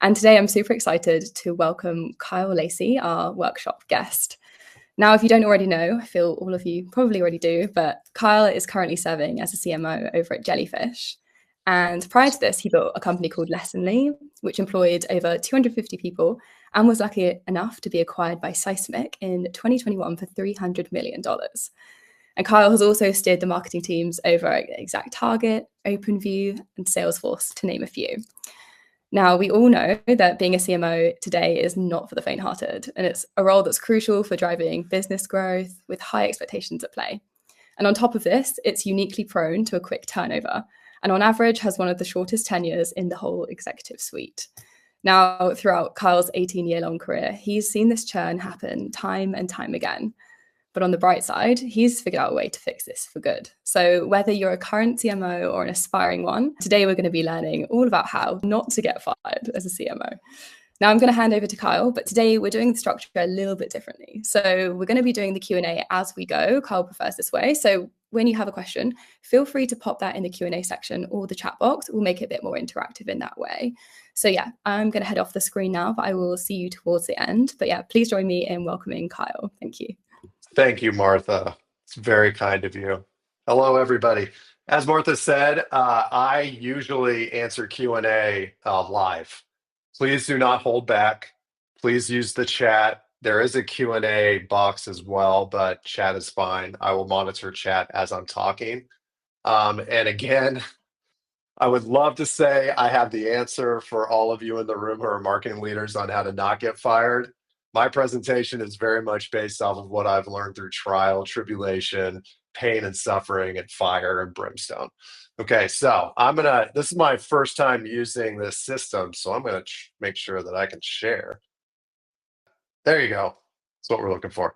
And today I'm super excited to welcome Kyle Lacy, our workshop guest. Now, if you don't already know, I feel all of you probably already do, but Kyle is currently serving as a CMO over at Jellyfish. And prior to this, he built a company called Lessonly, which employed over 250 people and was lucky enough to be acquired by Seismic in 2021 for $300 million. And Kyle has also steered the marketing teams over at ExactTarget, OpenView, and Salesforce, to name a few. Now, we all know that being a CMO today is not for the faint-hearted, and it's a role that's crucial for driving business growth with high expectations at play. And on top of this, it's uniquely prone to a quick turnover, and on average has one of the shortest tenures in the whole executive suite. Now, throughout Kyle's 18-year-long career, he's seen this churn happen time and time again. But on the bright side, he's figured out a way to fix this for good. So whether you're a current CMO or an aspiring one, today we're going to be learning all about how not to get fired as a CMO. Now I'm going to hand over to Kyle, but today we're doing the structure a little bit differently. So we're going to be doing the Q&A as we go. Kyle prefers this way. So when you have a question, feel free to pop that in the Q&A section or the chat box. We'll make it a bit more interactive in that way. So yeah, I'm going to head off the screen now, but I will see you towards the end. But yeah, please join me in welcoming Kyle. Thank you. Thank you, Martha. It's very kind of you. Hello, everybody. As Martha said, I usually answer Q&A live. Please do not hold back. Please use the chat. There is a Q&A box as well, but chat is fine. I will monitor chat as I'm talking. And again, I would love to say I have the answer for all of you in the room who are marketing leaders on how to not get fired. My presentation is very much based off of what I've learned through trial, tribulation, pain and suffering, and fire and brimstone. Okay, so this is my first time using this system, so I'm gonna make sure that I can share. There you go, that's what we're looking for.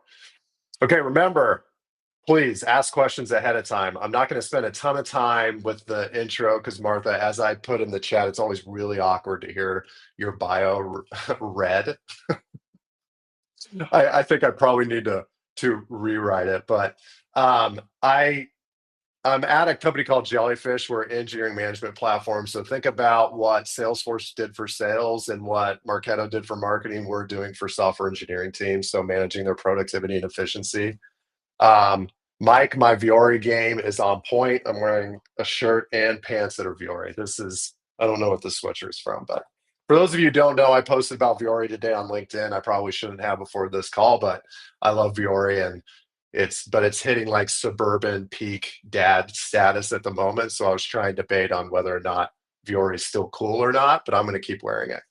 Okay, remember, please ask questions ahead of time. I'm not gonna spend a ton of time with the intro because Martha, as I put in the chat, it's always really awkward to hear your bio read. I think I probably need to rewrite it, but I'm at a company called Jellyfish. We're an engineering management platform. So think about what Salesforce did for sales and what Marketo did for marketing. We're doing for software engineering teams, so managing their productivity and efficiency. Mike, my Viore game is on point. I'm wearing a shirt and pants that are Viore. I don't know what this sweatshirt is from, but for those of you who don't know, I posted about Viore today on LinkedIn. I probably shouldn't have before this call, but I love Viore, and it's hitting like suburban peak dad status at the moment. So I was trying to debate on whether or not Viore is still cool or not, but I'm going to keep wearing it.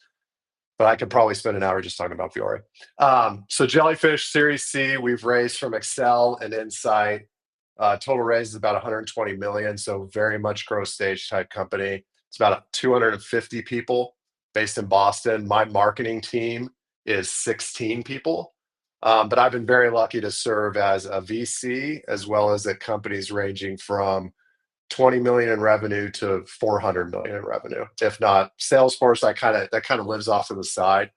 But I could probably spend an hour just talking about Viore. So Jellyfish Series C, we've raised from Excel and Insight. Total raise is about 120 million, so very much growth stage type company. It's about 250 people based in Boston. My marketing team is 16 people, but I've been very lucky to serve as a VC as well as at companies ranging from 20 million in revenue to 400 million in revenue. If not Salesforce, that kind of lives off to the side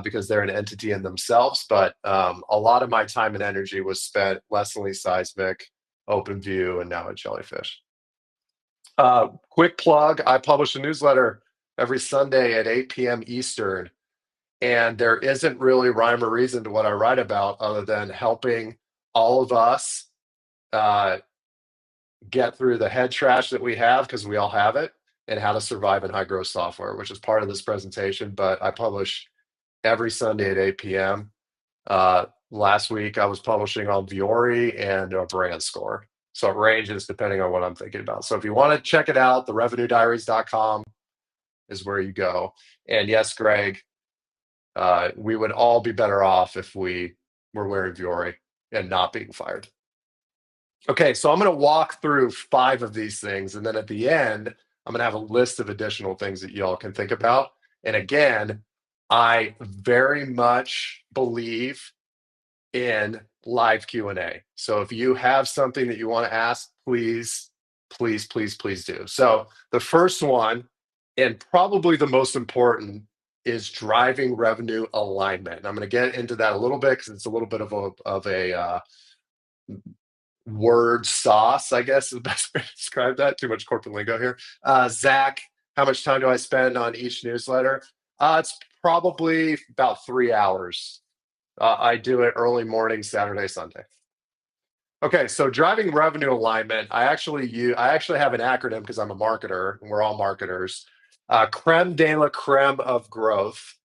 because they're an entity in themselves. But a lot of my time and energy was spent Lessonly, Seismic, OpenView, and now at Jellyfish. Quick plug, I publish a newsletter every Sunday at 8 p.m. Eastern. And there isn't really rhyme or reason to what I write about other than helping all of us get through the head trash that we have, because we all have it, and how to survive in high growth software, which is part of this presentation. But I publish every Sunday at 8 p.m. Last week, I was publishing on Viore and a brand score. So it ranges depending on what I'm thinking about. So if you want to check it out, therevenuediaries.com is where you go. And yes, Greg, we would all be better off if we were wearing Viore and not being fired. Okay, so I'm going to walk through 5 of these things, and then at the end, I'm going to have a list of additional things that y'all can think about. And again, I very much believe in live Q&A. So if you have something that you want to ask, please do. So the first one, and probably the most important, is driving revenue alignment. And I'm going to get into that a little bit because it's a little bit of a word sauce, I guess is the best way to describe that. Too much corporate lingo here. Zach, how much time do I spend on each newsletter? It's probably about 3 hours. I do it early morning, Saturday, Sunday. Okay, so driving revenue alignment, I actually have an acronym because I'm a marketer and we're all marketers. Creme de la creme of growth.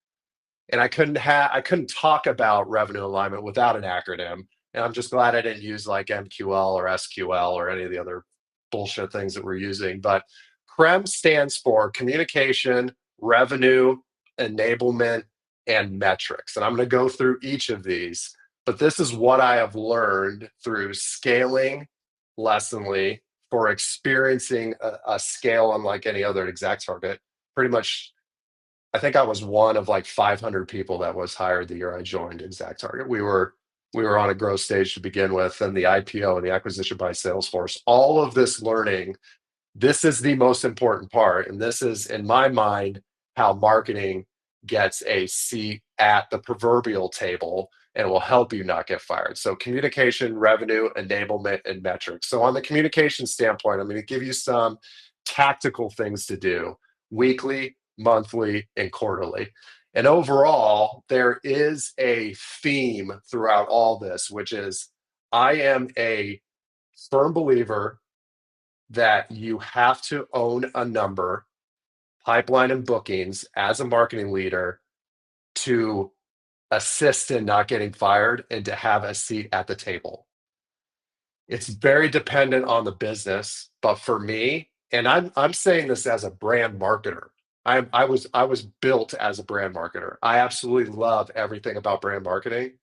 And I couldn't talk about revenue alignment without an acronym. And I'm just glad I didn't use like MQL or SQL or any of the other bullshit things that we're using. But CREM stands for communication, revenue, enablement, and metrics. And I'm going to go through each of these, but this is what I have learned through scaling Lessonly for experiencing a scale unlike any other exact target. Pretty much I think I was one of like 500 people that was hired the year I joined Exact Target. We were on a growth stage to begin with, and the IPO and the acquisition by Salesforce. All of this learning, this is the most important part, and this is, in my mind, how marketing gets a seat at the proverbial table and will help you not get fired. So communication, revenue, enablement, and metrics. So on the communication standpoint, I'm going to give you some tactical things to do weekly, monthly, and quarterly. And overall, there is a theme throughout all this, which is I am a firm believer that you have to own a number, pipeline and bookings as a marketing leader to assist in not getting fired and to have a seat at the table. It's very dependent on the business, but for me, and I'm saying this as a brand marketer. I was built as a brand marketer. I absolutely love everything about brand marketing,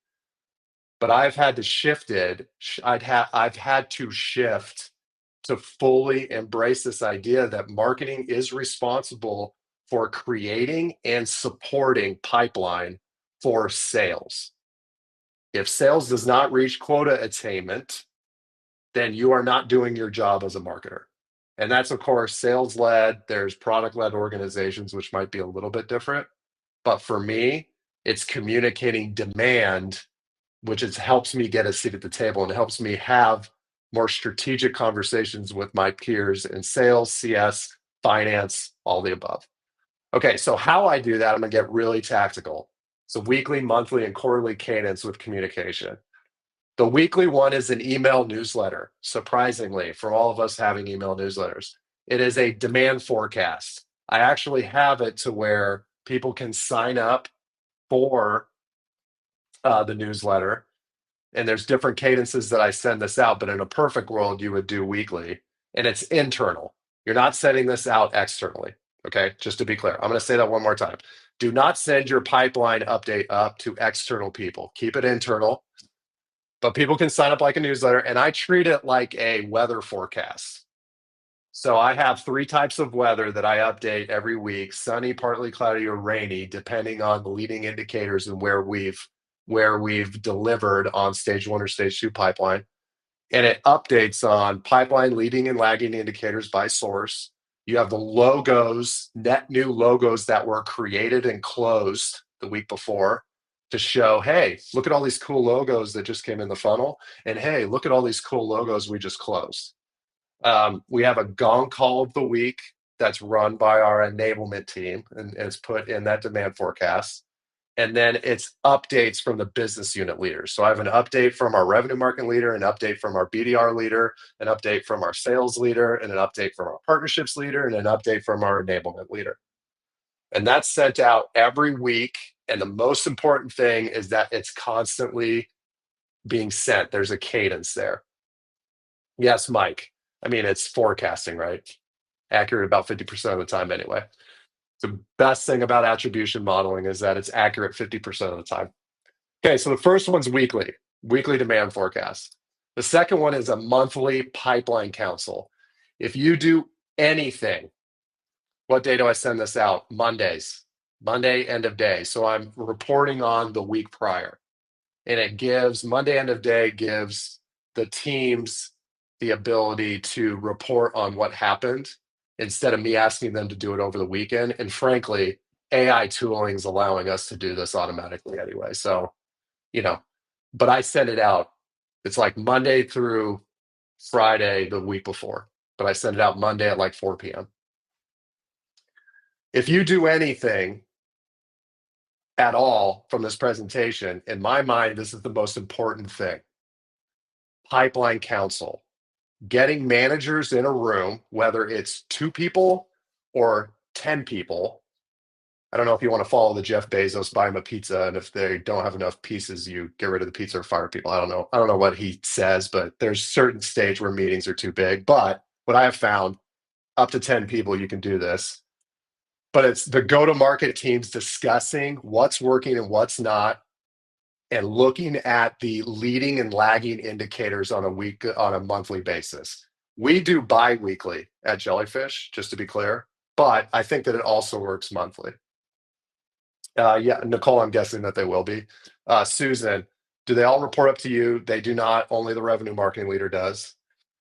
but I've had to shift it. I've had to shift to fully embrace this idea that marketing is responsible for creating and supporting pipeline for sales. If sales does not reach quota attainment, then you are not doing your job as a marketer. And that's, of course, sales led. There's product led organizations, which might be a little bit different. But for me, it's communicating demand, which helps me get a seat at the table and helps me have more strategic conversations with my peers in sales, CS, finance, all the above. Okay, so how I do that, I'm going to get really tactical. So weekly, monthly, and quarterly cadence with communication. The weekly one is an email newsletter, surprisingly, for all of us having email newsletters. It is a demand forecast. I actually have it to where people can sign up for the newsletter, and there's different cadences that I send this out, but in a perfect world, you would do weekly, and it's internal. You're not sending this out externally. Okay, just to be clear, I'm going to say that one more time. Do not send your pipeline update up to external people. Keep it internal, but people can sign up like a newsletter, and I treat it like a weather forecast. So I have three types of weather that I update every week: sunny, partly cloudy, or rainy, depending on the leading indicators and where we've delivered on stage one or stage two pipeline. And it updates on pipeline leading and lagging indicators by source. You have the logos, net new logos that were created and closed the week before to show, hey, look at all these cool logos that just came in the funnel. And hey, look at all these cool logos we just closed. We have a gong call of the week that's run by our enablement team, and it's put in that demand forecast. And then it's updates from the business unit leaders. So I have an update from our revenue marketing leader, an update from our BDR leader, an update from our sales leader, and an update from our partnerships leader, and an update from our enablement leader. And that's sent out every week. And the most important thing is that it's constantly being sent. There's a cadence there. Yes, Mike. I mean, it's forecasting, right? Accurate about 50% of the time anyway. The best thing about attribution modeling is that it's accurate 50% of the time. Okay, so the first one's weekly demand forecast. The second one is a monthly pipeline council. If you do anything, what day do I send this out? Mondays, Monday end of day. So I'm reporting on the week prior. And it gives, Monday end of day gives the teams the ability to report on what happened instead of me asking them to do it over the weekend. And frankly, AI tooling is allowing us to do this automatically anyway. So, but I send it out. It's like Monday through Friday the week before, but I send it out Monday at like 4 p.m. If you do anything, at all from this presentation, in my mind, this is the most important thing. Pipeline counsel. Getting managers in a room, whether it's 2 people or 10 people. I don't know if you want to follow the Jeff Bezos, buy him a pizza, and if they don't have enough pieces, you get rid of the pizza or fire people. I don't know. I don't know what he says, but there's a certain stage where meetings are too big. But what I have found, up to 10 people, you can do this. But it's the go-to-market teams discussing what's working and what's not, and looking at the leading and lagging indicators on a monthly basis. We do bi-weekly at Jellyfish, just to be clear, but I think that it also works monthly. Yeah, Nicole, I'm guessing that they will be. Susan, do they all report up to you? They do not. Only the revenue marketing leader does.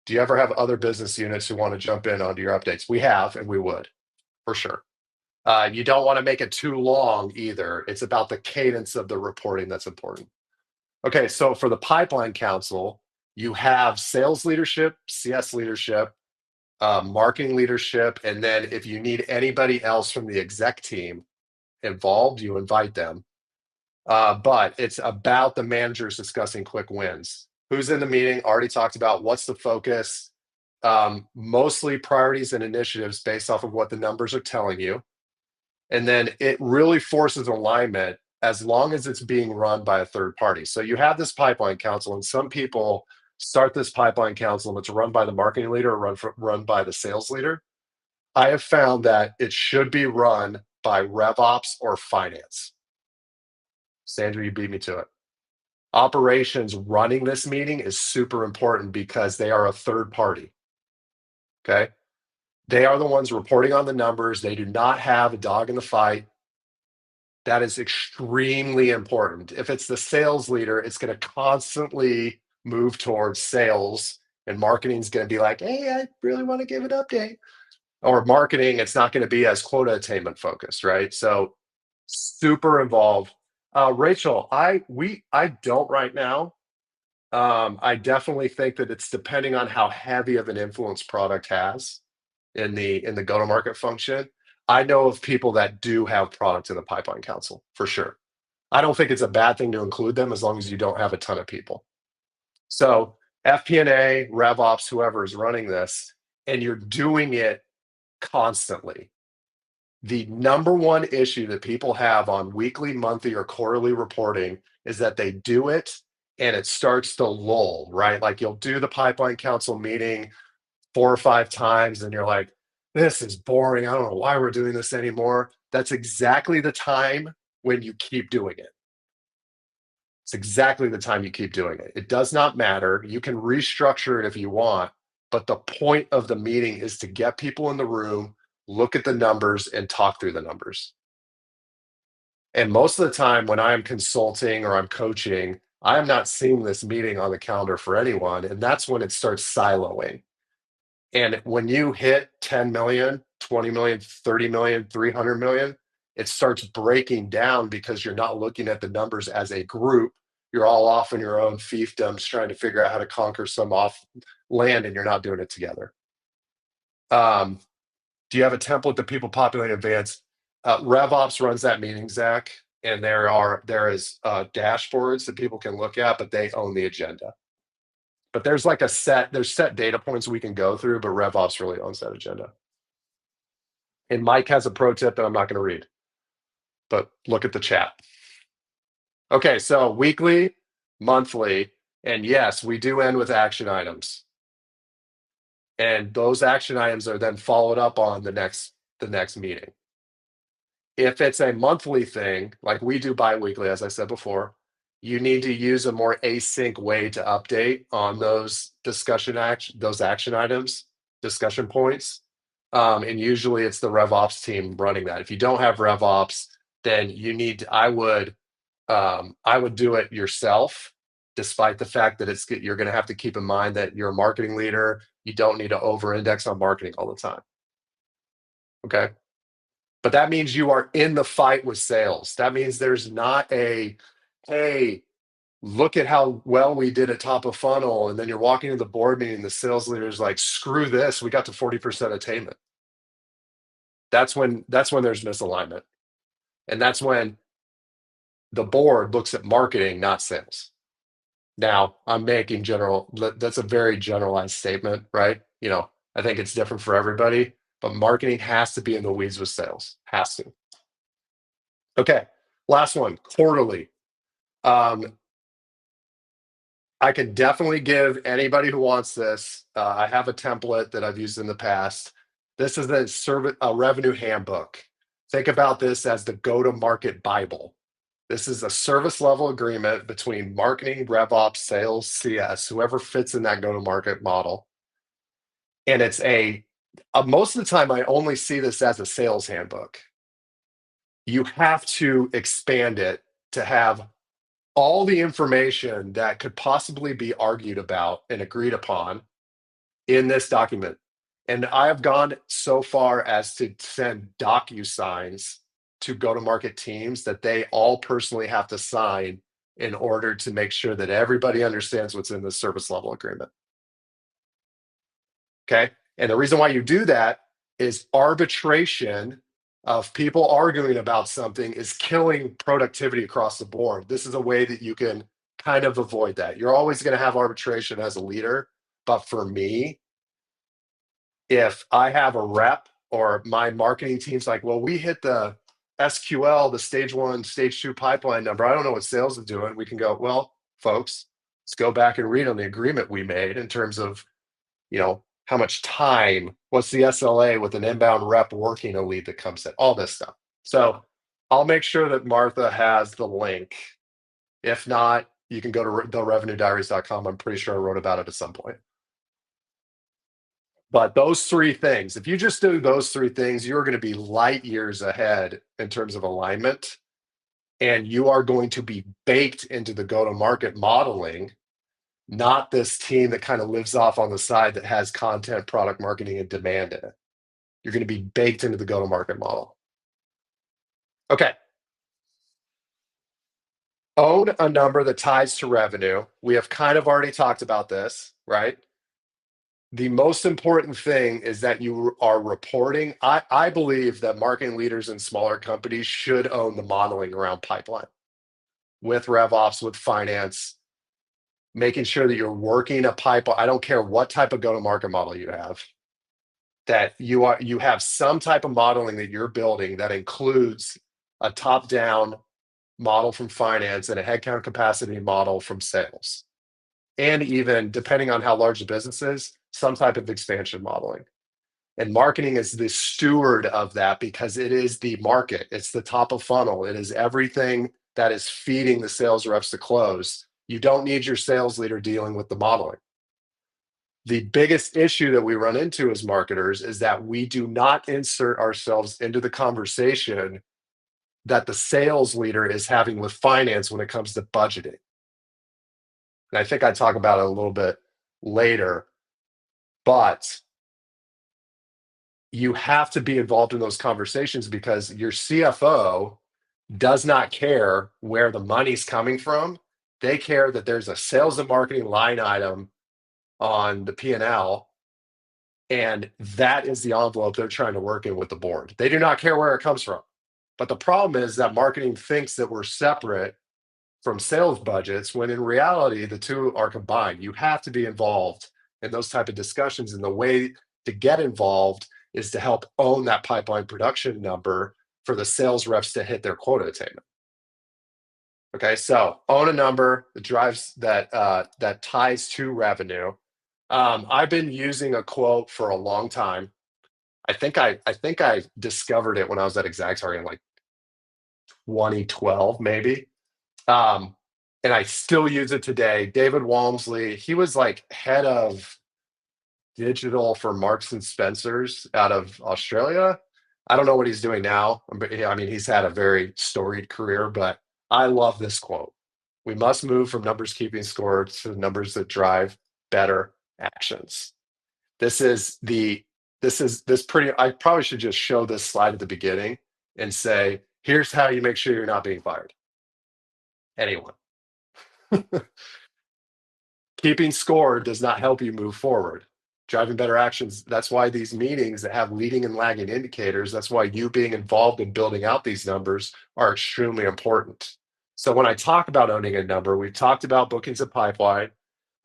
Do you ever have other business units who want to jump in onto your updates? We have, and we would, for sure. You don't want to make it too long either. It's about the cadence of the reporting that's important. Okay, so for the pipeline council, you have sales leadership, CS leadership, marketing leadership, and then if you need anybody else from the exec team involved, you invite them. But it's about the managers discussing quick wins. Who's in the meeting? Already talked about what's the focus. Mostly priorities and initiatives based off of what the numbers are telling you. And then it really forces alignment as long as it's being run by a third party. So you have this pipeline council, and some people start this pipeline council and it's run by the marketing leader or run by the sales leader. I have found that it should be run by RevOps or finance. Sandra, you beat me to it. Operations running this meeting is super important because they are a third party. Okay. They are the ones reporting on the numbers. They do not have a dog in the fight. That is extremely important. If it's the sales leader, it's going to constantly move towards sales, and marketing is going to be like, hey, I really want to give an update. Or marketing, it's not going to be as quota attainment focused, right? So super involved. Rachel, I don't right now. I definitely think that it's depending on how heavy of an influence product has in the go-to-market function. I know of people that do have product in the pipeline council for sure. I don't think it's a bad thing to include them as long as you don't have a ton of people. So FP&A, RevOps, whoever is running this, and you're doing it constantly. The number one issue that people have on weekly, monthly, or quarterly reporting is that they do it and it starts to lull, right? Like you'll do the pipeline council meeting 4 or 5 times and you're like, this is boring. I don't know why we're doing this anymore. That's exactly the time when you keep doing it. It's exactly the time you keep doing it. It does not matter. You can restructure it if you want, but the point of the meeting is to get people in the room, look at the numbers, and talk through the numbers. And most of the time when I'm consulting or I'm coaching, I'm not seeing this meeting on the calendar for anyone. And that's when it starts siloing. And when you hit 10 million, 20 million, 30 million, 300 million, it starts breaking down because you're not looking at the numbers as a group. You're all off in your own fiefdoms trying to figure out how to conquer some off land, and you're not doing it together. Do you have a template that people populate in advance? RevOps runs that meeting, Zach, and there is dashboards that people can look at, but they own the agenda. But there's like there's set data points we can go through, but RevOps really owns that agenda. And Mike has a pro tip that I'm not going to read, but look at the chat. Okay, so weekly, monthly, and yes, we do end with action items. And those action items are then followed up on the next meeting. If it's a monthly thing, like we do bi-weekly, as I said before, you need to use a more async way to update on those action items, discussion points. And usually it's the RevOps team running that. If you don't have RevOps, then I would do it yourself, despite the fact that you're going to have to keep in mind that you're a marketing leader. You don't need to over-index on marketing all the time. Okay. But that means you are in the fight with sales. That means there's not hey, look at how well we did at top of funnel. And then you're walking to the board meeting, the sales leader is like, screw this, we got to 40% attainment. That's when there's misalignment. And that's when the board looks at marketing, not sales. Now, I'm making that's a very generalized statement, right? I think it's different for everybody, but marketing has to be in the weeds with sales. Has to. Okay, last one, quarterly. I can definitely give anybody who wants this. I have a template that I've used in the past. This is a revenue handbook. Think about this as the go-to-market Bible. This is a service level agreement between marketing, RevOps, sales, CS, whoever fits in that go-to-market model. And it's most of the time, I only see this as a sales handbook. You have to expand it to have all the information that could possibly be argued about and agreed upon in this document. And I have gone so far as to send DocuSigns to go-to-market teams that they all personally have to sign in order to make sure that everybody understands what's in the service level agreement. Okay. And the reason why you do that is arbitration of people arguing about something is killing productivity across the board. This is a way that you can kind of avoid that. You're always going to have arbitration as a leader. But for me, if I have a rep or my marketing team's like, well, we hit the SQL, the stage 1, stage 2 pipeline number. I don't know what sales is doing. We can go, well, folks, let's go back and read on the agreement we made in terms of, how much time, what's the SLA with an inbound rep working a lead that comes in, all this stuff. So I'll make sure that Martha has the link. If not, you can go to therevenuediaries.com. I'm pretty sure I wrote about it at some point. But those 3 things, if you just do those 3 things, you're going to be light years ahead in terms of alignment. And you are going to be baked into the go-to-market modeling, not this team that kind of lives off on the side that has content, product marketing, and demand in it. You're going to be baked into the go-to-market model. Okay. Own a number that ties to revenue. We have kind of already talked about this, right? The most important thing is that you are reporting. I believe that marketing leaders in smaller companies should own the modeling around pipeline with RevOps, with finance, making sure that you're working a pipeline. I don't care what type of go-to-market model you have, that you have some type of modeling that you're building that includes a top-down model from finance and a headcount capacity model from sales. And even, depending on how large the business is, some type of expansion modeling. And marketing is the steward of that because it is the market. It's the top of funnel. It is everything that is feeding the sales reps to close. You don't need your sales leader dealing with the modeling. The biggest issue that we run into as marketers is that we do not insert ourselves into the conversation that the sales leader is having with finance when it comes to budgeting. And I think I talk about it a little bit later, but you have to be involved in those conversations because your CFO does not care where the money's coming from. They care that there's a sales and marketing line item on the P&L, and that is the envelope they're trying to work in with the board. They do not care where it comes from. But the problem is that marketing thinks that we're separate from sales budgets, when in reality, the two are combined. You have to be involved in those type of discussions, and the way to get involved is to help own that pipeline production number for the sales reps to hit their quota attainment. Okay, so own a number that drives that ties to revenue. I've been using a quote for a long time. I think I discovered it when I was at ExactTarget in like 2012, maybe. And I still use it today. David Walmsley, he was like head of digital for Marks and Spencer's out of Australia. I don't know what he's doing now. I mean, he's had a very storied career, but I love this quote. We must move from numbers keeping score to numbers that drive better actions. I probably should just show this slide at the beginning and say, here's how you make sure you're not being fired. Anyone. Keeping score does not help you move forward. Driving better actions, that's why these meetings that have leading and lagging indicators, that's why you being involved in building out these numbers are extremely important. So when I talk about owning a number, we've talked about bookings and pipeline.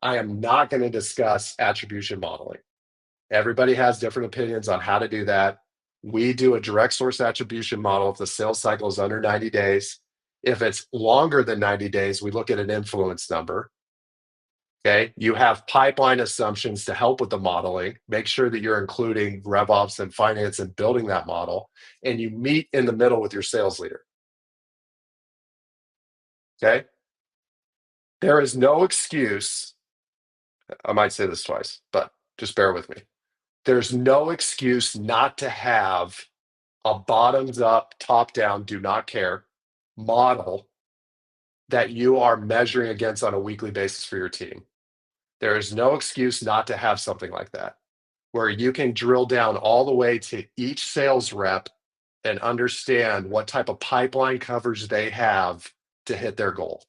I am not going to discuss attribution modeling. Everybody has different opinions on how to do that. We do a direct source attribution model if the sales cycle is under 90 days. If it's longer than 90 days, we look at an influence number. Okay. You have pipeline assumptions to help with the modeling. Make sure that you're including RevOps and finance and building that model. And you meet in the middle with your sales leader. Okay. There is no excuse. I might say this twice, but just bear with me. There's no excuse not to have a bottoms up, top down, do not care model that you are measuring against on a weekly basis for your team. There is no excuse not to have something like that, where you can drill down all the way to each sales rep and understand what type of pipeline coverage they have to hit their goal,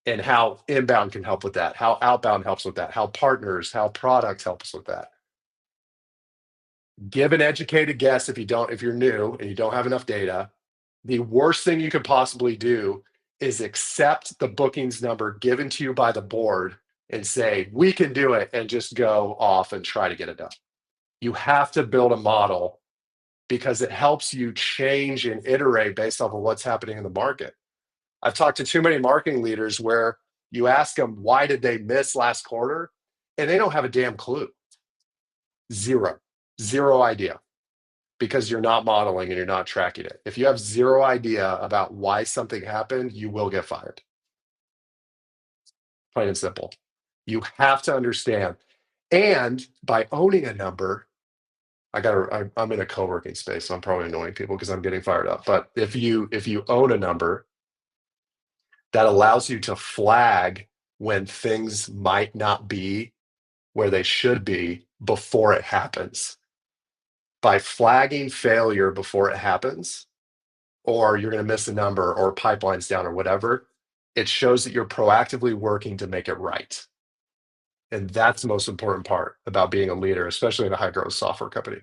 and how inbound can help with that, how outbound helps with that, how partners, how products helps with that. Give an educated guess if you're new and you don't have enough data. The worst thing you could possibly do is accept the bookings number given to you by the board and say, we can do it, and just go off and try to get it done. You have to build a model because it helps you change and iterate based off of what's happening in the market. I've talked to too many marketing leaders where you ask them, why did they miss last quarter? And they don't have a damn clue. Zero idea, because you're not modeling and you're not tracking it. If you have zero idea about why something happened, you will get fired. Plain and simple. You have to understand. And by owning a number, I'm in a co-working space, so I'm probably annoying people because I'm getting fired up. But if you own a number, that allows you to flag when things might not be where they should be before it happens. By flagging failure before it happens, or you're going to miss a number, or pipeline's down, or whatever, it shows that you're proactively working to make it right. And that's the most important part about being a leader, especially in a high growth software company.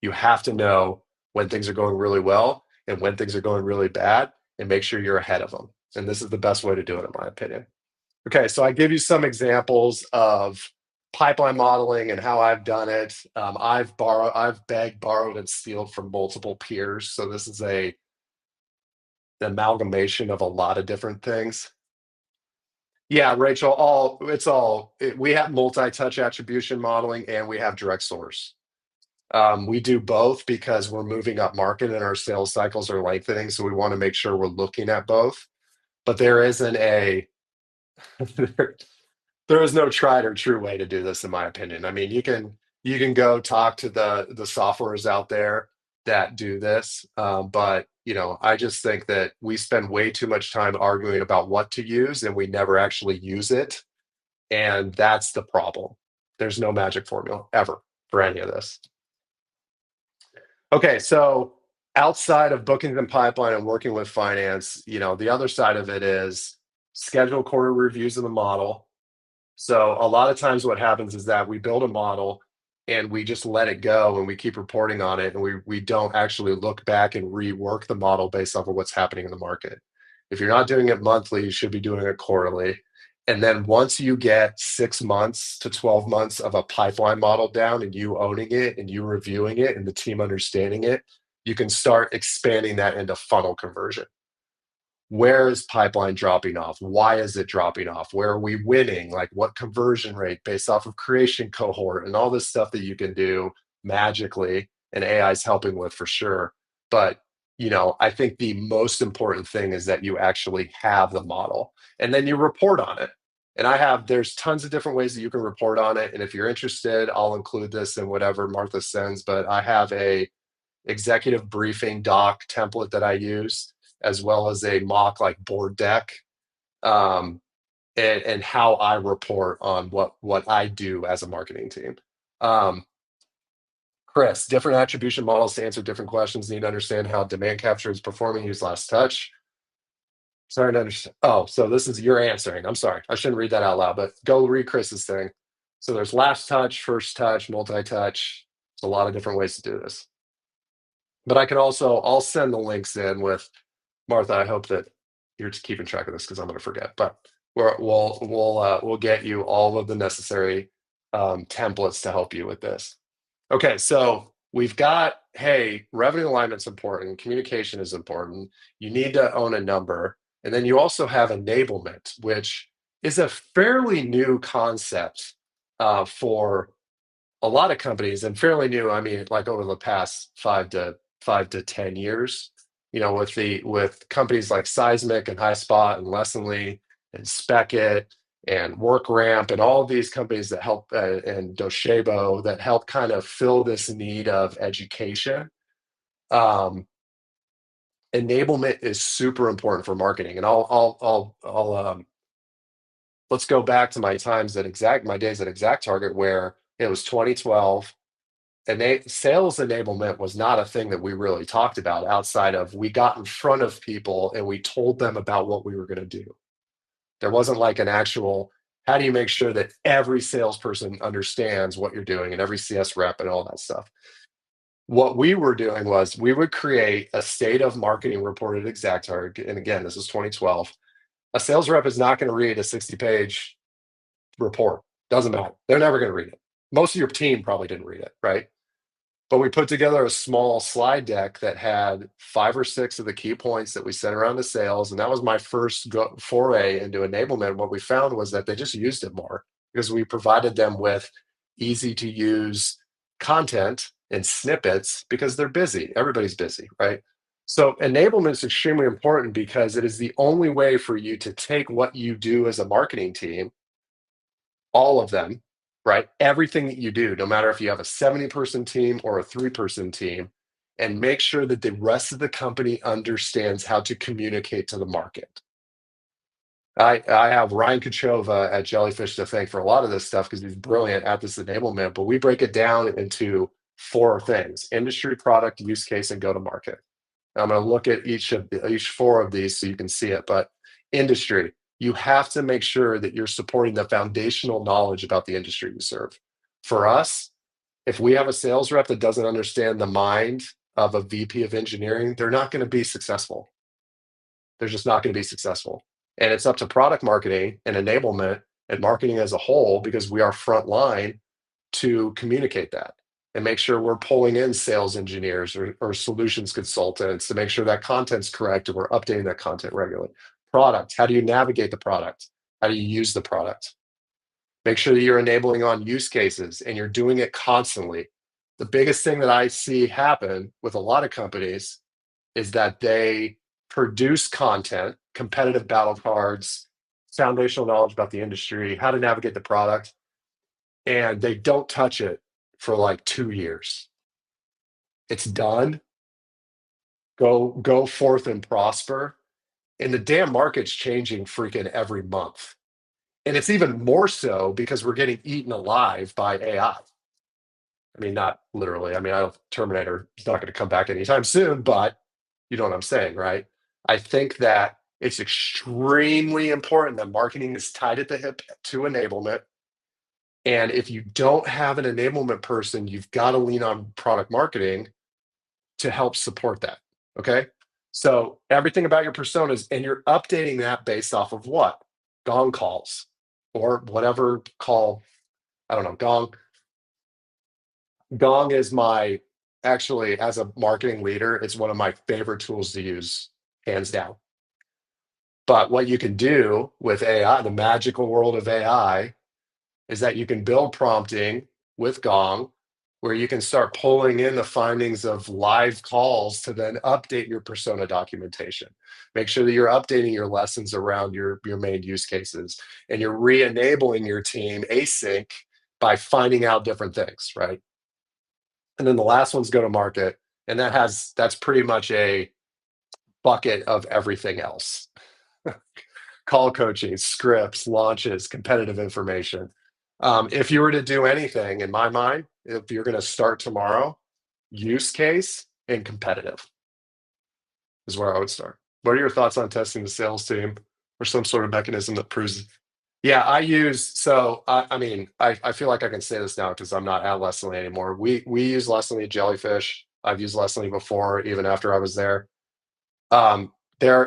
You have to know when things are going really well and when things are going really bad, and make sure you're ahead of them. And this is the best way to do it, in my opinion. Okay, so I give you some examples of pipeline modeling and how I've done it. I've begged, borrowed, and stealed from multiple peers. So this is an amalgamation of a lot of different things. Yeah, Rachel, we have multi-touch attribution modeling and we have direct source. We do both because we're moving up market and our sales cycles are lengthening. So we want to make sure we're looking at both. But there isn't there is no tried or true way to do this, in my opinion. I mean, you can go talk to the softwares out there that do this, but I just think that we spend way too much time arguing about what to use, and we never actually use it, and that's the problem. There's no magic formula ever for any of this. Okay, so outside of bookings and pipeline and working with finance, the other side of it is schedule quarter reviews of the model. So a lot of times what happens is that we build a model and we just let it go and we keep reporting on it, and we don't actually look back and rework the model based off of what's happening in the market. If you're not doing it monthly, you should be doing it quarterly. And then once you get 6 months to 12 months of a pipeline model down, and you owning it and you reviewing it and the team understanding it, you can start expanding that into funnel conversion. Where is pipeline dropping off? Why is it dropping off? Where are we winning? Like, what conversion rate based off of creation cohort and all this stuff that you can do magically, and AI is helping with for sure. But I think the most important thing is that you actually have the model and then you report on it. And there's tons of different ways that you can report on it. And if you're interested, I'll include this in whatever Martha sends, but I have a executive briefing doc template that I use, as well as a mock like board deck, and how I report on what I do as a marketing team. Chris, different attribution models to answer different questions. Need to understand how demand capture is performing. Use last touch. Sorry to understand. Oh, so this is you're answering. I'm sorry. I shouldn't read that out loud, but go read Chris's thing. So there's last touch, first touch, multi-touch. There's a lot of different ways to do this. But I'll send the links in with Martha. I hope that you're just keeping track of this because I'm going to forget, but we'll get you all of the necessary templates to help you with this. Okay, so we've got, hey, revenue alignment's important, communication is important. You need to own a number, and then you also have enablement, which is a fairly new concept for a lot of companies, and fairly new. I mean, like over the past 5 to 10 years, with companies like Seismic and HighSpot and Lessonly and Speckit and WorkRamp and all of these companies that help and Docebo that help kind of fill this need of education. Enablement is super important for marketing, and I'll let's go back to my days at ExactTarget, where it was 2012. And sales enablement was not a thing that we really talked about outside of we got in front of people and we told them about what we were going to do. There wasn't like an actual, how do you make sure that every salesperson understands what you're doing and every CS rep and all that stuff? What we were doing was we would create a state of marketing report at ExactTarget. And again, this is 2012. A sales rep is not going to read a 60-page report. Doesn't matter. They're never going to read it. Most of your team probably didn't read it, right? But we put together a small slide deck that had 5 or 6 of the key points that we sent around to sales. And that was my first foray into enablement. What we found was that they just used it more because we provided them with easy to use content and snippets because they're busy. Everybody's busy, right? So enablement is extremely important because it is the only way for you to take what you do as a marketing team, all of them, right? Everything that you do, no matter if you have a 70-person team or a 3-person team, and make sure that the rest of the company understands how to communicate to the market. I have Ryan Kachova at Jellyfish to thank for a lot of this stuff because he's brilliant at this enablement, but we break it down into 4 things: industry, product, use case, and go to market. I'm going to look at each 4 of these so you can see it. But industry, you have to make sure that you're supporting the foundational knowledge about the industry you serve. For us, if we have a sales rep that doesn't understand the mind of a VP of engineering, they're not going to be successful. They're just not going to be successful. And it's up to product marketing and enablement and marketing as a whole, because we are frontline, to communicate that and make sure we're pulling in sales engineers or solutions consultants to make sure that content's correct and we're updating that content regularly. Product, how do you navigate the product? How do you use the product? Make sure that you're enabling on use cases and you're doing it constantly. The biggest thing that I see happen with a lot of companies is that they produce content, competitive battle cards, foundational knowledge about the industry, how to navigate the product, and they don't touch it for like 2 years. It's done. Go forth and prosper. And the damn market's changing freaking every month. And it's even more so because we're getting eaten alive by AI. I mean, not literally. I mean, Terminator is not going to come back anytime soon, but you know what I'm saying, right? I think that it's extremely important that marketing is tied at the hip to enablement. And if you don't have an enablement person, you've got to lean on product marketing to help support that. Okay. So everything about your personas, and you're updating that based off of what? Gong calls or whatever call. I don't know. Gong is actually, as a marketing leader, it's one of my favorite tools to use, hands down. But what you can do with AI, the magical world of AI, is that you can build prompting with Gong, where you can start pulling in the findings of live calls to then update your persona documentation. Make sure that you're updating your lessons around your main use cases, and you're re-enabling your team async by finding out different things, right? And then the last one's go to market, and that's pretty much a bucket of everything else. Call coaching, scripts, launches, competitive information. If you were to do anything, in my mind, if you're going to start tomorrow, use case and competitive is where I would start. What are your thoughts on testing the sales team or some sort of mechanism that proves? Yeah, I feel like I can say this now because I'm not at Lessonly anymore. We use Lessonly Jellyfish. I've used Lessonly before, even after I was there.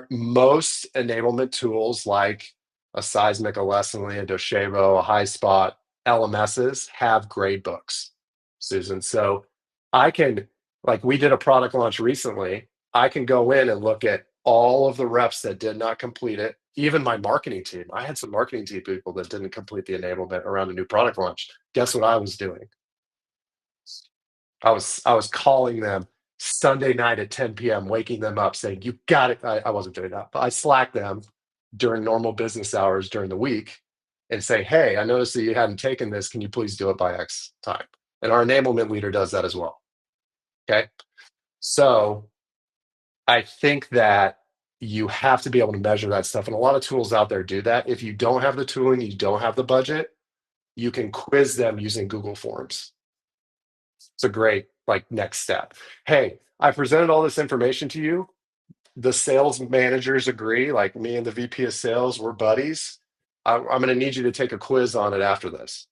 Most enablement tools like a Seismic, a Lessonly, a Docebo, a HighSpot, LMSs have grade books, Susan. So I can, like we did a product launch recently, I can go in and look at all of the reps that did not complete it. Even my marketing team, I had some marketing team people that didn't complete the enablement around a new product launch. Guess what I was doing? I was calling them Sunday night at 10 p.m., waking them up, saying, "You got it." I wasn't doing that, but I Slack them during normal business hours during the week and say, "Hey, I noticed that you hadn't taken this. Can you please do it by X time?" And our enablement leader does that as well. Okay. So I think that you have to be able to measure that stuff. And a lot of tools out there do that. If you don't have the tooling, you don't have the budget, you can quiz them using Google Forms. It's a great next step. Hey, I presented all this information to you. The sales managers agree, like me and the VP of sales, we're buddies. I'm going to need you to take a quiz on it after this.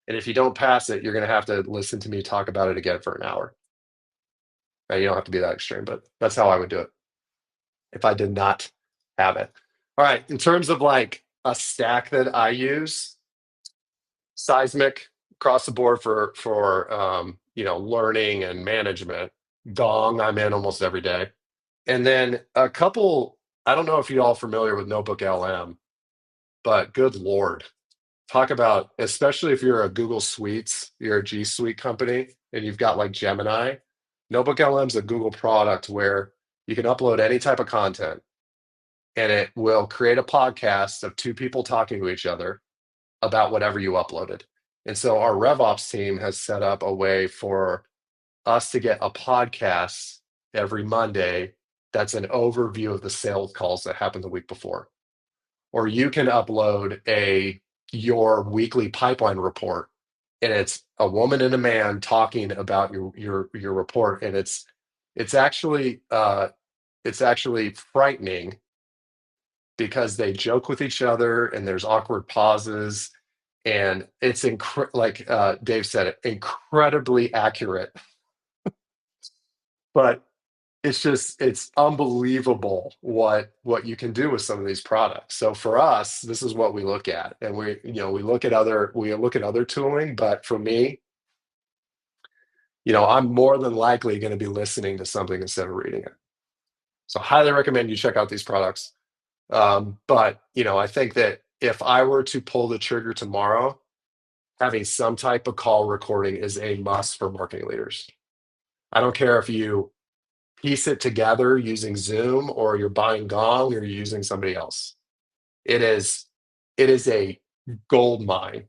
And if you don't pass it, you're going to have to listen to me talk about it again for an hour. Now, you don't have to be that extreme, but that's how I would do it if I did not have it. All right. In terms of like a stack that I use, Seismic across the board for learning and management. Gong, I'm in almost every day. And then a couple, I don't know if you all familiar with Notebook LM, but good Lord, talk about, especially if you're a Google Suites, you're a G Suite company and you've got like Gemini, Notebook LM is a Google product where you can upload any type of content and it will create a podcast of two people talking to each other about whatever you uploaded. And so our RevOps team has set up a way for us to get a podcast every Monday that's an overview of the sales calls that happened the week before. Or you can upload your weekly pipeline report, and it's a woman and a man talking about your report, and it's actually frightening because they joke with each other and there's awkward pauses, and it's like Dave said it, incredibly accurate. But it's unbelievable what you can do with some of these products. So for us, this is what we look at, and we look at other tooling. But for me, I'm more than likely going to be listening to something instead of reading it. So highly recommend you check out these products. But I think that if I were to pull the trigger tomorrow, having some type of call recording is a must for marketing leaders. I don't care if you piece it together using Zoom or you're buying Gong or you're using somebody else. It is a gold mine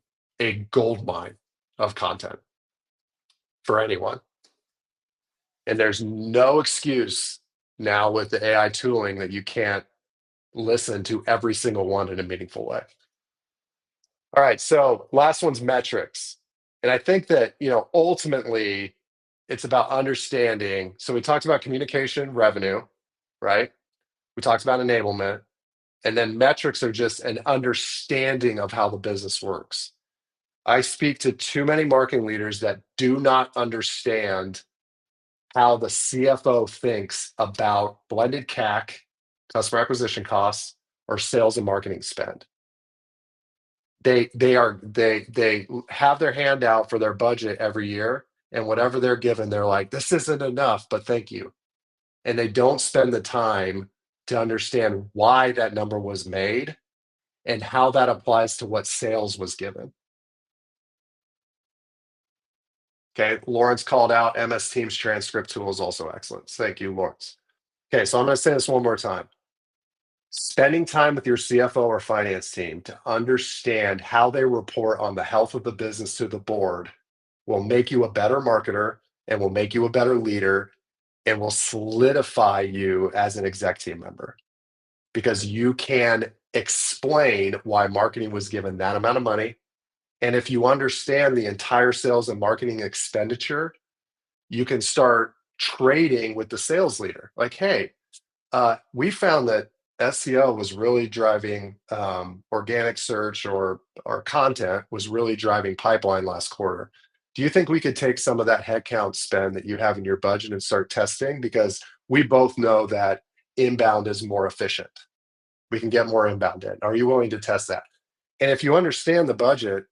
of content for anyone. And there's no excuse now with the AI tooling that you can't listen to every single one in a meaningful way. All right, so last one's metrics. And I think that, ultimately it's about understanding. So we talked about communication, revenue, right? We talked about enablement, and then metrics are just an understanding of how the business works. I speak to too many marketing leaders that do not understand how the CFO thinks about blended CAC, customer acquisition costs, or sales and marketing spend. They have their hand out for their budget every year, and whatever they're given, they're like, "This isn't enough, but thank you." And they don't spend the time to understand why that number was made and how that applies to what sales was given. Okay, Lawrence called out MS Teams transcript tool is also excellent. Thank you, Lawrence. Okay, so I'm going to say this one more time. Spending time with your CFO or finance team to understand how they report on the health of the business to the board will make you a better marketer and will make you a better leader and will solidify you as an exec team member, because you can explain why marketing was given that amount of money. And if you understand the entire sales and marketing expenditure, you can start trading with the sales leader. Like, hey, we found that SEO was really driving organic search, or content was really driving pipeline last quarter. Do you think we could take some of that headcount spend that you have in your budget and start testing? Because we both know that inbound is more efficient. We can get more inbound in. Are you willing to test that? And if you understand the budget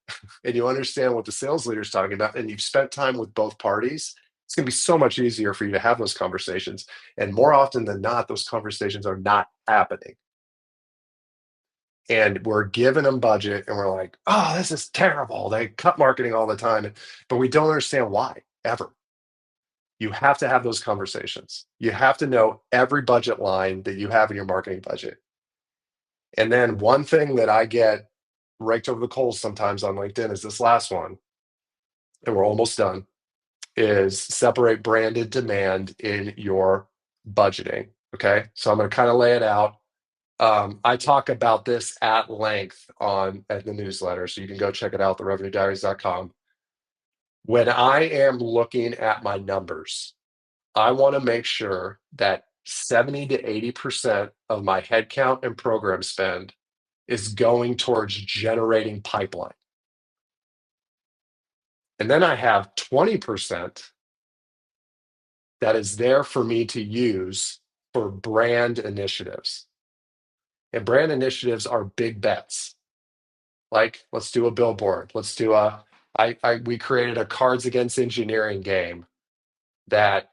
and you understand what the sales leader is talking about, and you've spent time with both parties, it's going to be so much easier for you to have those conversations. And more often than not, those conversations are not happening. And we're giving them budget and we're like, oh, this is terrible. They cut marketing all the time. But we don't understand why, ever. You have to have those conversations. You have to know every budget line that you have in your marketing budget. And then one thing that I get raked over the coals sometimes on LinkedIn is this last one, and we're almost done, is separate branded demand in your budgeting. Okay. So I'm going to kind of lay it out. I talk about this at length at the newsletter, so you can go check it out, therevenuediaries.com. When I am looking at my numbers, I want to make sure that 70 to 80% of my headcount and program spend is going towards generating pipeline. And then I have 20% that is there for me to use for brand initiatives. And brand initiatives are big bets. Like, let's do a billboard. Let's do we created a Cards Against Engineering game that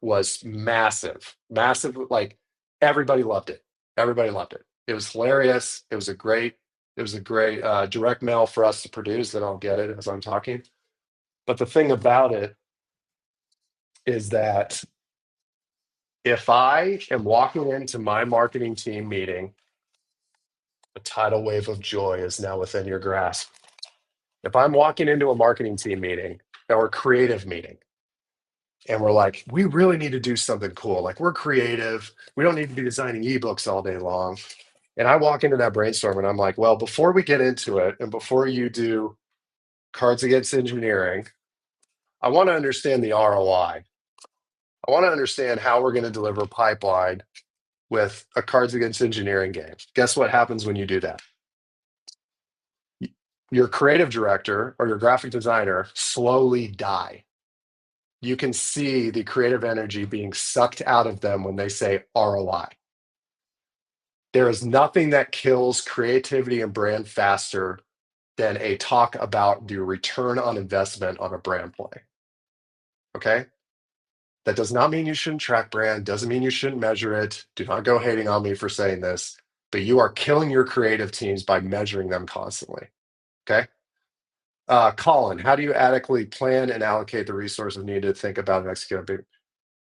was massive. Like, everybody loved it. Everybody loved it. It was hilarious. It was a great direct mail for us to produce, that I'll get it as I'm talking. But the thing about it is that if I am walking into my marketing team meeting, a tidal wave of joy is now within your grasp. If I'm walking into a marketing team meeting or a creative meeting, and we're like, we really need to do something cool. Like, we're creative. We don't need to be designing ebooks all day long. And I walk into that brainstorm and I'm like, well, before we get into it, and before you do Cards Against Engineering, I want to understand the ROI. I want to understand how we're going to deliver pipeline with a Cards Against Engineering game. Guess what happens when you do that? Your creative director or your graphic designer slowly die. You can see the creative energy being sucked out of them when they say ROI. There is nothing that kills creativity and brand faster than a talk about the return on investment on a brand play. Okay? That does not mean you shouldn't track brand, doesn't mean you shouldn't measure it. Do not go hating on me for saying this, but you are killing your creative teams by measuring them constantly. Okay? Colin, how do you adequately plan and allocate the resources needed to think about and execute?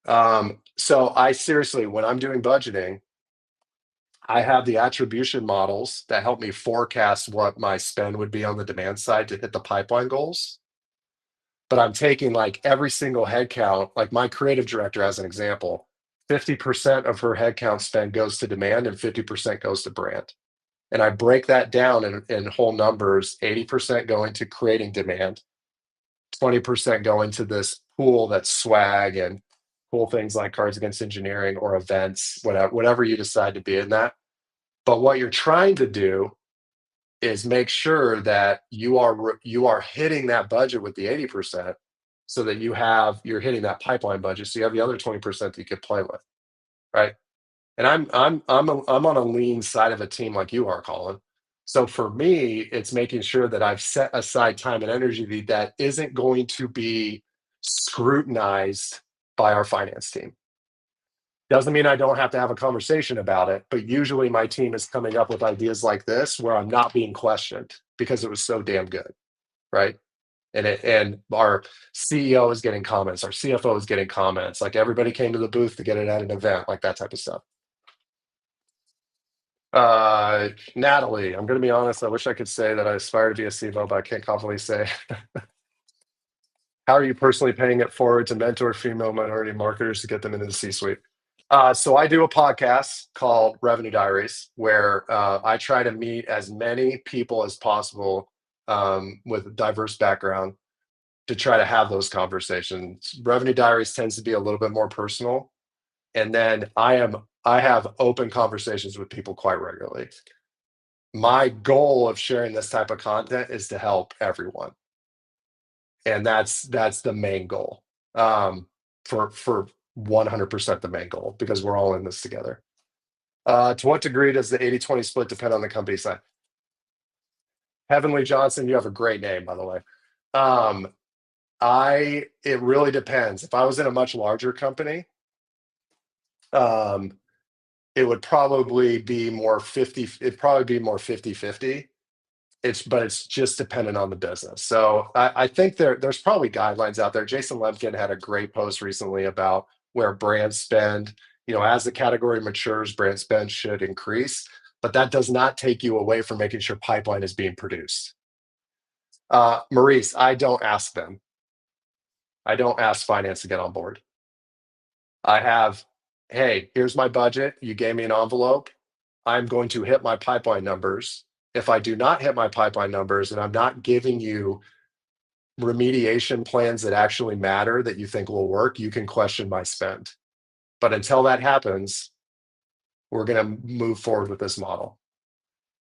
So I seriously, when I'm doing budgeting, I have the attribution models that help me forecast what my spend would be on the demand side to hit the pipeline goals. But I'm taking like every single headcount, like my creative director as an example, 50% of her headcount spend goes to demand and 50% goes to brand. And I break that down in whole numbers, 80% going to creating demand, 20% going to this pool that's swag and cool things like Cards Against Engineering or events, whatever you decide to be in that. But what you're trying to do is make sure that you are hitting that budget with the 80%, so that you're hitting that pipeline budget, so you have the other 20% that you could play with, right? And I'm on a lean side of a team like you are, Colin. So for me, it's making sure that I've set aside time and energy that isn't going to be scrutinized by our finance team. Doesn't mean I don't have to have a conversation about it, but usually my team is coming up with ideas like this where I'm not being questioned because it was so damn good, right? And our CEO is getting comments, our CFO is getting comments, like everybody came to the booth to get it at an event, like that type of stuff. Natalie, I'm going to be honest. I wish I could say that I aspire to be a CMO, but I can't confidently say. How are you personally paying it forward to mentor female minority marketers to get them into the C-suite? So I do a podcast called Revenue Diaries, where I try to meet as many people as possible with a diverse background to try to have those conversations. Revenue Diaries tends to be a little bit more personal, and then I have open conversations with people quite regularly. My goal of sharing this type of content is to help everyone, and that's the main goal, for 100% the main goal, because we're all in this together. To what degree does the 80-20 split depend on the company size? Heavenly Johnson, you have a great name, by the way. Um, it really depends. If I was in a much larger company, um, it would probably be more 50, it'd probably be more 50-50. But it's just dependent on the business. So I think there's probably guidelines out there. Jason Lemkin had a great post recently about where brand spend, as the category matures, brand spend should increase, but that does not take you away from making sure pipeline is being produced. Maurice, I don't ask them. I don't ask finance to get on board. I have, hey, here's my budget. You gave me an envelope. I'm going to hit my pipeline numbers. If I do not hit my pipeline numbers and I'm not giving you remediation plans that actually matter that you think will work, you can question my spend. But until that happens, we're going to move forward with this model.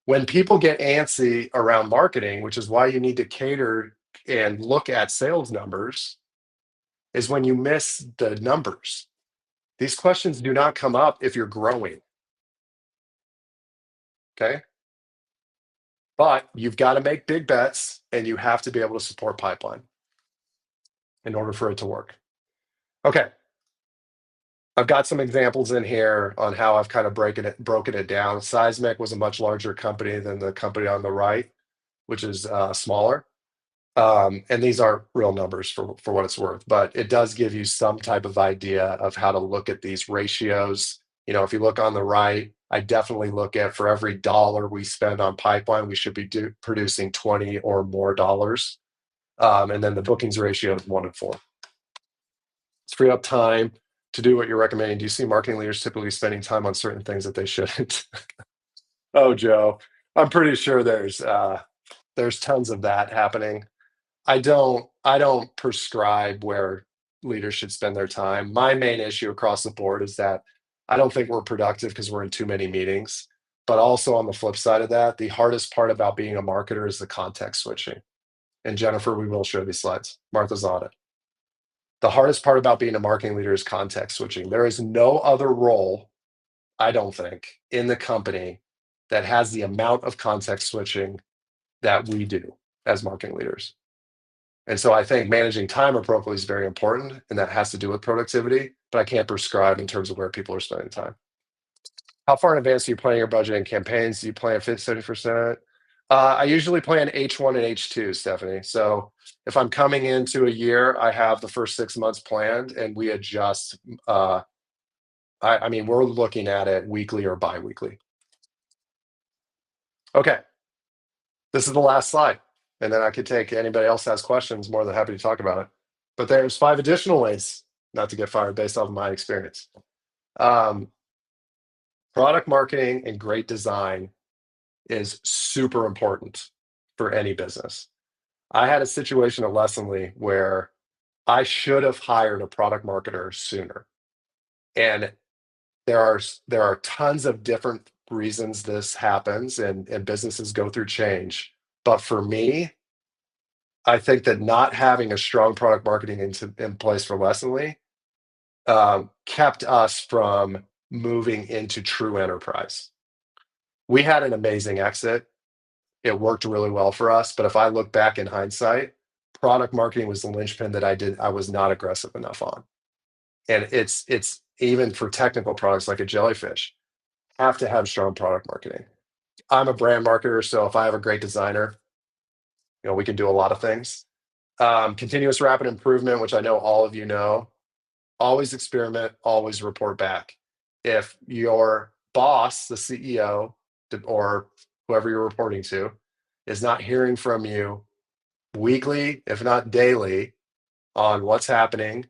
When people get antsy around marketing, which is why you need to cater and look at sales numbers, is when you miss the numbers. These questions do not come up if you're growing. Okay. But you've got to make big bets and you have to be able to support pipeline in order for it to work. Okay. I've got some examples in here on how I've kind of broken it down. Seismic was a much larger company than the company on the right, which is smaller. And these aren't real numbers for what it's worth, but it does give you some type of idea of how to look at these ratios. If you look on the right, I definitely look at for every dollar we spend on pipeline, we should be producing 20 or more dollars. And then the bookings ratio is 1-4. It's free up time to do what you're recommending. Do you see marketing leaders typically spending time on certain things that they shouldn't? Oh, Joe, I'm pretty sure there's tons of that happening. I don't prescribe where leaders should spend their time. My main issue across the board is that I don't think we're productive because we're in too many meetings. But also on the flip side of that, the hardest part about being a marketer is the context switching. And Jennifer, we will show these slides. Martha's on it. The hardest part about being a marketing leader is context switching. There is no other role, I don't think, in the company that has the amount of context switching that we do as marketing leaders. And so I think managing time appropriately is very important, and that has to do with productivity, but I can't prescribe in terms of where people are spending time. How far in advance do you plan your budget and campaigns? Do you plan 50-70%? I usually plan H1 and H2, Stephanie. So if I'm coming into a year, I have the first 6 months planned and we adjust. I mean, we're looking at it weekly or bi-weekly. Okay. This is the last slide. And then I could take anybody else has questions, more than happy to talk about it. But there's 5 additional ways not to get fired based off of my experience. Product marketing and great design is super important for any business. I had a situation at Lessonly where I should have hired a product marketer sooner. And there are tons of different reasons this happens and businesses go through change. But for me, I think that not having a strong product marketing in place for Lessonly kept us from moving into true enterprise. We had an amazing exit. It worked really well for us. But if I look back in hindsight, product marketing was the linchpin that I was not aggressive enough on. And it's even for technical products like a jellyfish, have to have strong product marketing. I'm a brand marketer, so if I have a great designer, we can do a lot of things. Continuous rapid improvement, which I know all of you know. Always experiment, always report back. If your boss, the CEO, or whoever you're reporting to, is not hearing from you weekly, if not daily, on what's happening,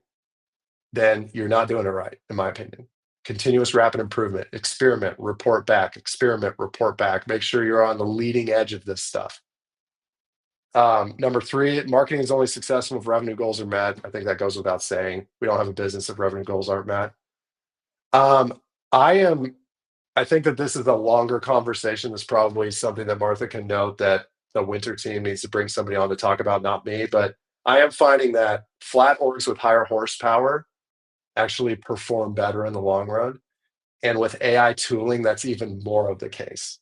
then you're not doing it right, in my opinion. Continuous rapid improvement, experiment, report back, experiment, report back. Make sure you're on the leading edge of this stuff. Number 3, marketing is only successful if revenue goals are met. I think that goes without saying. We don't have a business if revenue goals aren't met. I think that this is a longer conversation. It's probably something that Martha can note that the Wynter team needs to bring somebody on to talk about, not me. But I am finding that flat orgs with higher horsepower actually perform better in the long run. And with AI tooling, that's even more of the case.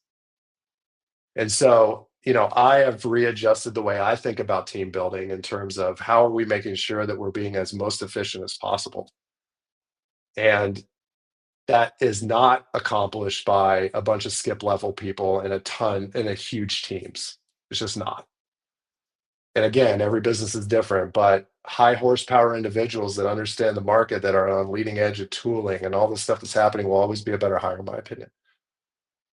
And so, I have readjusted the way I think about team building in terms of how are we making sure that we're being as most efficient as possible. And that is not accomplished by a bunch of skip level people and a huge teams. It's just not. And again, every business is different, but high horsepower individuals that understand the market, that are on leading edge of tooling and all the stuff that's happening, will always be a better hire, in my opinion.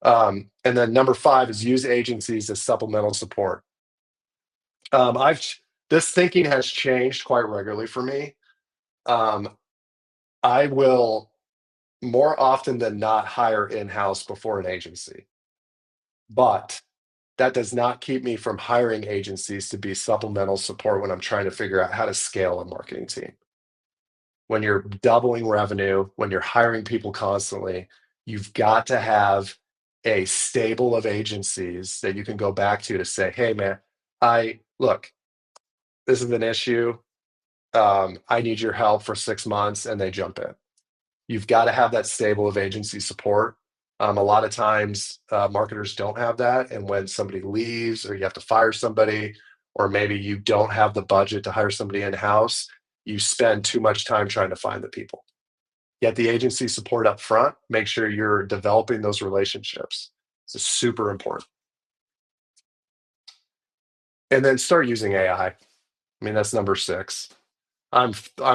And then number 5 is use agencies as supplemental support. I've This thinking has changed quite regularly for me. Um, I will more often than not hire in-house before an agency, but that does not keep me from hiring agencies to be supplemental support when I'm trying to figure out how to scale a marketing team. When you're doubling revenue, when you're hiring people constantly, you've got to have a stable of agencies that you can go back to say, hey man, I look, this is an issue. I need your help for 6 months, and they jump in. You've got to have that stable of agency support. A lot of times, marketers don't have that. And when somebody leaves, or you have to fire somebody, or maybe you don't have the budget to hire somebody in house, you spend too much time trying to find the people. Get the agency support up front, make sure you're developing those relationships. It's super important. And then start using AI. I mean, that's number 6. I'm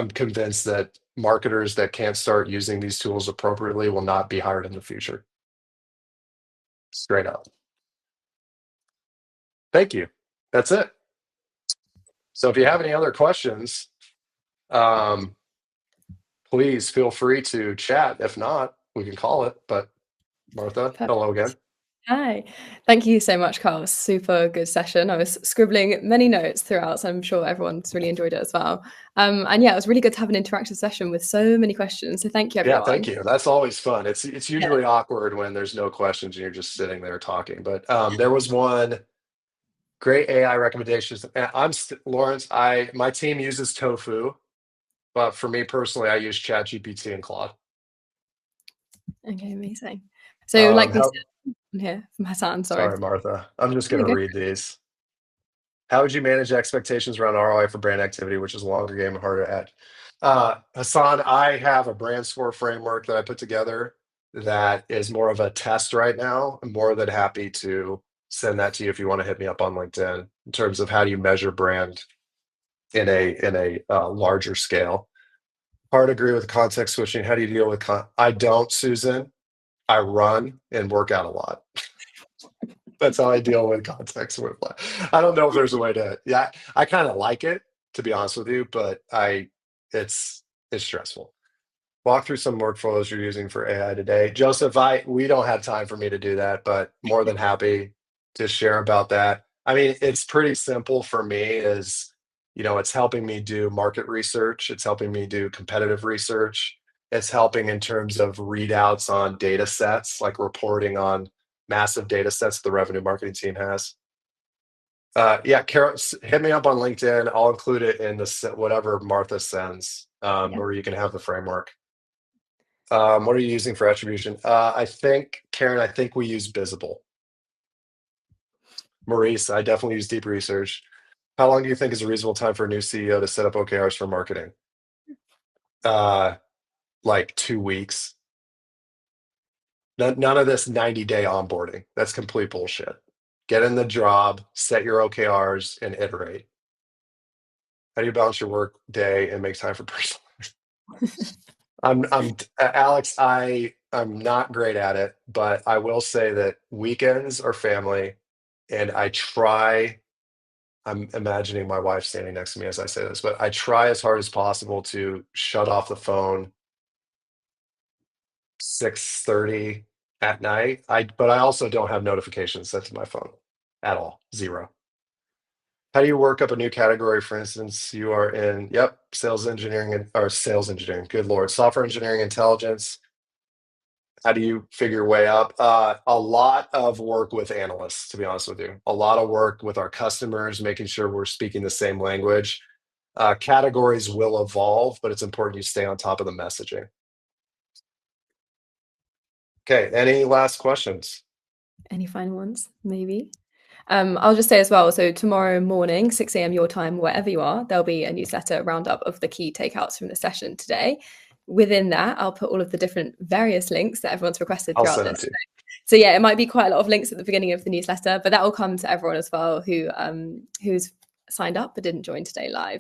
convinced that marketers that can't start using these tools appropriately will not be hired in the future. Straight up. Thank you. That's it. So if you have any other questions, um, please feel free to chat. If not, we can call it. But Martha, hello again. Hi. Thank you so much, Carl. Super good session. I was scribbling many notes throughout, so I'm sure everyone's really enjoyed it as well. And yeah, it was really good to have an interactive session with so many questions. So thank you, Yeah, everyone. thank you. That's always fun. It's usually awkward when there's no questions and you're just sitting there talking. But there was one great AI recommendations. Lawrence. My team uses Tofu, but for me personally, I use ChatGPT and Claude. Okay, amazing. So like we How, said here from Hassan, sorry, sorry. Martha. I'm just going to Okay. read these. How would you manage expectations around ROI for brand activity, which is a longer game and harder to add? Hassan, I have a brand score framework that I put together that is more of a test right now. I'm more than happy to send that to you if you want to hit me up on LinkedIn in terms of how do you measure brand in a larger scale. Hard to agree with context switching. How do you deal with I don't, Susan. I run and work out a lot. That's how I deal with context with. I don't know if there's a way to. Yeah, I kind of like it, to be honest with you, but it's stressful. Walk through some workflows you're using for AI today, Joseph. We don't have time for me to do that, but more than happy to share about that. I mean, it's pretty simple for me. It's helping me do market research. It's helping me do competitive research. It's helping in terms of readouts on data sets, like reporting on massive data sets the revenue marketing team has. Yeah, Carol, hit me up on LinkedIn. I'll include it in whatever Martha sends, or you can have the framework. What are you using for attribution? Karen, I think we use Visible. Maurice, I definitely use deep research. How long do you think is a reasonable time for a new CEO to set up OKRs for marketing? Like 2 weeks. None of this 90-day onboarding. That's complete bullshit. Get in the job, set your OKRs, and iterate. How do you balance your work day and make time for personal life? Alex, I'm not great at it, but I will say that weekends are family, and I'm imagining my wife standing next to me as I say this, but I try as hard as possible to shut off the phone 6:30 at night. But I also don't have notifications set to my phone at all. Zero. How do you work up a new category? For instance, you are in, sales engineering or sales engineering. Good Lord. Software engineering intelligence. How do you figure your way up? A lot of work with analysts, to be honest with you. A lot of work with our customers, making sure we're speaking the same language. Categories will evolve, but it's important you stay on top of the messaging. Okay, any last questions? Any final ones? Maybe. I'll just say as well, so tomorrow morning, 6 a.m. your time, wherever you are, there'll be a newsletter roundup of the key takeouts from the session today. Within that, I'll put all of the different various links that everyone's requested I'll throughout send them this. to you. So yeah, it might be quite a lot of links at the beginning of the newsletter, but that will come to everyone as well who's signed up but didn't join today live.